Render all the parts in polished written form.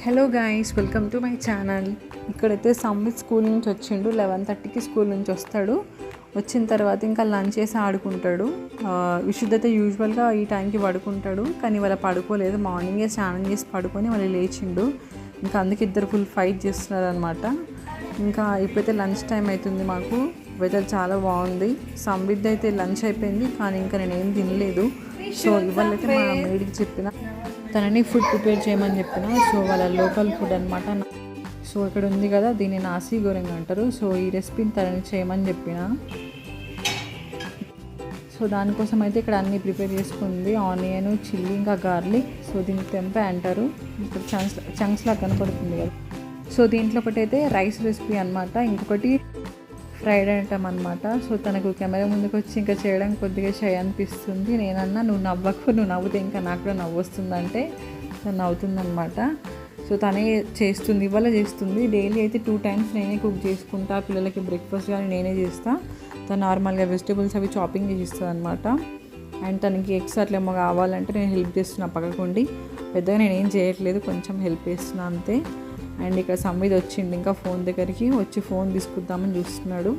Hello guys, welcome to my channel. ఇక్కడైతే సంవిత్ school నుంచి వచ్చిండు. 11:30కి స్కూల్ నుంచి వస్తాడు. వచ్చిన తర్వాత ఇంకా లంచ్ చేసి ఆడుకుంటాడు. విశుద్ధత యూజువల్గా ఈ టైంకి పడుకుంటాడు, కానీ వాళ్ళ పడుకోలేదు. మార్నింగే స్నానం చేసి పడుకొని వాళ్ళు లేచిండు. ఇంకా అందుకే ఇద్దరు ఫుల్ ఫైట్ చేస్తున్నారు అనమాట. ఇంకా ఇప్పుడైతే లంచ్ టైం అవుతుంది. మాకు వెదర్ చాలా బాగుంది. సంవిత్ అయితే లంచ్ అయిపోయింది, కానీ ఇంకా నేనేం తినలేదు. సో ఇవాళైతే మా మేడికి చెప్పిన తనని ఫుడ్ ప్రిపేర్ చేయమని చెప్పిన. సో వాళ్ళ లోకల్ ఫుడ్ అనమాట. సో ఇక్కడ ఉంది కదా, దీన్ని నాసి గోరెంగ్ అంటారు. సో ఈ రెసిపీని తనని చేయమని చెప్పిన. సో దానికోసం అయితే ఇక్కడ అన్నీ ప్రిపేర్ చేసుకుంది. ఆనియన్, చిల్లీ, ఇంకా గార్లిక్. సో దీన్ని తెంపే అంటారు. ఇప్పుడు చంక్స్ లాగా కనపడుతుంది కదా. సో దీంట్లో ఒకటి అయితే రైస్ రెసిపీ అనమాట, ఇంకొకటి ఫ్రైడ్ ఐటమ్ అనమాట. సో తనకు కెమెరా ముందుకు వచ్చి ఇంకా చేయడం కొద్దిగా షై అనిపిస్తుంది. నేనన్నా నువ్వు నవ్వకు, నువ్వు నవ్వుతే ఇంకా నాకు కూడా నవ్వు వస్తుందంటే తను నవ్వుతుందనమాట. సో తనే చేస్తుంది, ఇవాళ చేస్తుంది. డైలీ అయితే 2 times నేనే కుక్ చేసుకుంటా. పిల్లలకి బ్రేక్ఫాస్ట్ కానీ నేనే చేస్తా. తను నార్మల్గా వెజిటేబుల్స్ అవి చాపింగ్ చేసి ఇస్తుంది అనమాట. అండ్ తనకి ఎగ్స్ అట్లా ఏమో కావాలంటే నేను హెల్ప్ చేస్తున్నా పక్కకుండి. పెద్దగా నేనేం చేయట్లేదు, కొంచెం హెల్ప్ చేస్తున్నా అంతే. అండ్ ఇక్కడ సంవిత్ వచ్చిండు ఇంకా ఫోన్ దగ్గరికి వచ్చి ఫోన్ తీసుకుందామని చూస్తున్నాడు.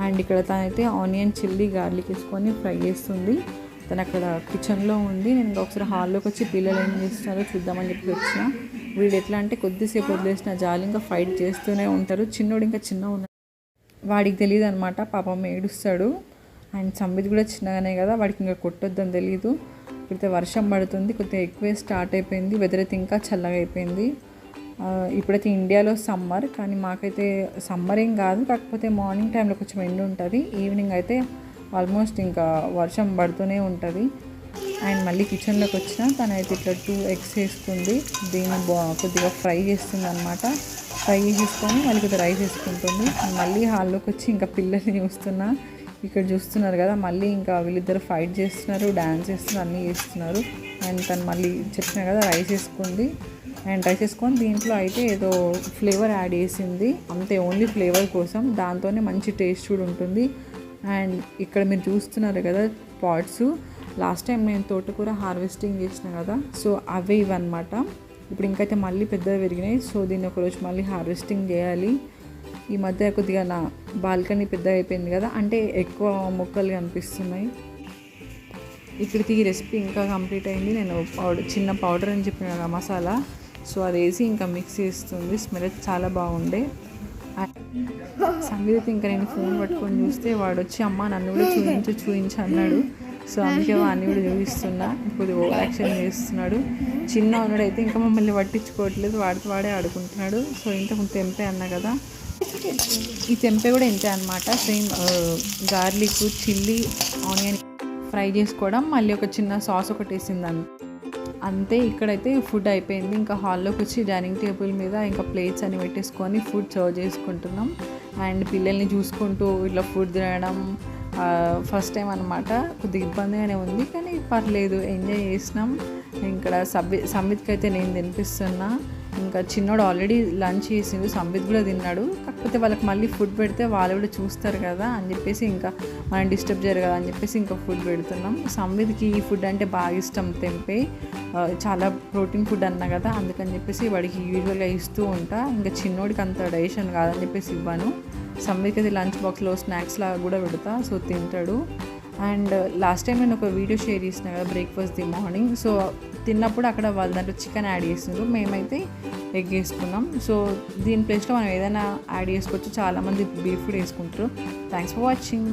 అండ్ ఇక్కడ తనైతే ఆనియన్, చిల్లీ, గార్లిక్ వేసుకొని ఫ్రై చేస్తుంది. తను అక్కడ కిచెన్లో ఉంది. నేను ఇంకా ఒకసారి హాల్లోకి వచ్చి పిల్లలు ఏం చేస్తున్నారో చూద్దామని చెప్పి వచ్చిన. వీడు ఎట్లా అంటే కొద్దిసేపు వదిలేసిన జాలి ఇంకా ఫైట్ చేస్తూనే ఉంటారు. చిన్నోడు ఇంకా చిన్నగా ఉన్నాడు, వాడికి తెలియదు అనమాట. పాపం ఏడుస్తాడు. అండ్ సంవిత్ కూడా చిన్నగానే కదా, వాడికి ఇంకా కొట్టొద్దని తెలియదు. ఇప్పుడైతే వర్షం పడుతుంది, కొద్దిగా ఎక్కువే స్టార్ట్ అయిపోయింది. వెదర్ అయితే ఇంకా చల్లగా అయిపోయింది. ఇప్పుడైతే ఇండియాలో సమ్మర్, కానీ మాకైతే సమ్మర్ ఏం కాదు. కాకపోతే మార్నింగ్ టైంలో కొంచెం ఎండ ఉంటుంది, ఈవినింగ్ అయితే ఆల్మోస్ట్ ఇంకా వర్షం పడుతూనే ఉంటుంది. అండ్ మళ్ళీ కిచెన్లోకి వచ్చిన తనైతే ఇట్లా 2 eggs వేసుకుంది. దీన్ని కొద్దిగా ఫ్రై చేస్తుంది అనమాట. ఫ్రై చేసుకొని మళ్ళీ కొద్దిగా రైస్ వేసుకుంటుంది. మళ్ళీ హాల్లోకి వచ్చి ఇంకా పిల్లల్ని చూస్తున్నా. ఇక్కడ చూస్తున్నారు కదా, మళ్ళీ ఇంకా వీళ్ళిద్దరు ఫైట్ చేస్తున్నారు, డ్యాన్స్ చేస్తున్నారు, అన్నీ చేస్తున్నారు. అండ్ తను మళ్ళీ చెప్పిన కదా రైస్ వేసుకుంది. అండ్ రైస్ వేసుకొని దీంట్లో అయితే ఏదో ఫ్లేవర్ యాడ్ చేసింది అంతే, ఓన్లీ ఫ్లేవర్ కోసం. దాంతోనే మంచి టేస్ట్ కూడా ఉంటుంది. అండ్ ఇక్కడ మీరు చూస్తున్నారు కదా పాట్స్, లాస్ట్ టైం నేను తోటకూర హార్వెస్టింగ్ చేసిన కదా, సో అవే ఇవన్నమాట. ఇప్పుడు ఇంకైతే మళ్ళీ పెద్దగా పెరిగినాయి. సో దీన్ని ఒకరోజు మళ్ళీ హార్వెస్టింగ్ చేయాలి. ఈ మధ్య కొద్దిగా నా బాల్కనీ పెద్దగా అయిపోయింది కదా, అంటే ఎక్కువ మొక్కలు కనిపిస్తున్నాయి. ఇక్కడికి ఈ రెసిపీ ఇంకా కంప్లీట్ అయింది. నేను చిన్న పౌడర్ అని చెప్పిన కదా మసాలా, సో అది వేసి ఇంకా మిక్స్ చేస్తుంది. స్మెల్ అయితే చాలా బాగుండే. సంగీత ఇంకా నేను ఫోన్ పట్టుకొని చూస్తే వాడు వచ్చి అమ్మ నన్ను కూడా చూపించు అన్నాడు. సో అందుకే వాడిని కూడా చూపిస్తున్నా. ఇప్పుడు ఓవర్ యాక్షన్ చేస్తున్నాడు. చిన్న ఉన్నాడైతే ఇంకా మమ్మల్ని పట్టించుకోవట్లేదు, వాడే ఆడుకుంటున్నాడు. సో ఇంతకుముందు తెంపే అన్నా కదా, ఈ తెంపే కూడా ఇంతే అనమాట. Same garlic, chilli, onion fry చేసుకోవడం, మళ్ళీ ఒక చిన్న సాస్ ఒకటి వేసింది అంతే. ఇక్కడైతే ఫుడ్ అయిపోయింది. ఇంకా హాల్లోకి వచ్చి డైనింగ్ టేబుల్ మీద ఇంకా ప్లేట్స్ అని పెట్టేసుకొని ఫుడ్ సర్వ్ చేసుకుంటున్నాం. అండ్ పిల్లల్ని చూసుకుంటూ ఇట్లా ఫుడ్ తినడం ఫస్ట్ టైం అనమాట. కొద్దిగా ఇబ్బందిగానే ఉంది, కానీ పర్లేదు, ఎంజాయ్ చేసినాం. ఇక్కడ సంవిత్కి అయితే నేను తినిపిస్తున్నా. ఇంకా చిన్నోడు ఆల్రెడీ లంచ్ చేసిండు, సంవిత్ కూడా తిన్నాడు. కాకపోతే వాళ్ళకి మళ్ళీ ఫుడ్ పెడితే వాళ్ళు కూడా చూస్తారు కదా అని చెప్పేసి ఇంకా మనం డిస్టర్బ్ చేయరు కదా అని చెప్పేసి ఇంకా ఫుడ్ పెడుతున్నాం. సంవిత్కి ఈ ఫుడ్ అంటే బాగా ఇష్టం, తెంపే చాలా ప్రోటీన్ ఫుడ్ అన్నా కదా, అందుకని చెప్పేసి వాడికి యూజువల్గా ఇస్తూ ఉంటా. ఇంకా చిన్నోడికి అంత డైజెషన్ కాదని చెప్పేసి ఇవ్వను. సంవిత్కి అయితే లంచ్ బాక్స్లో స్నాక్స్ లాగా కూడా పెడతా, సో తింటాడు. అండ్ లాస్ట్ టైం నేను ఒక వీడియో షేర్ చేసిన కదా బ్రేక్ఫాస్ట్ ది మార్నింగ్. సో తిన్నప్పుడు అక్కడ వాళ్ళ దాంట్లో చికెన్ యాడ్ చేసినారు, మేమైతే ఎగ్ వేసుకున్నాం. సో దీని ప్లేస్లో మనం ఏదైనా యాడ్ చేసుకోవచ్చు. చాలామంది బీఫ్ కూడా వేసుకుంటారు. Thanks for watching.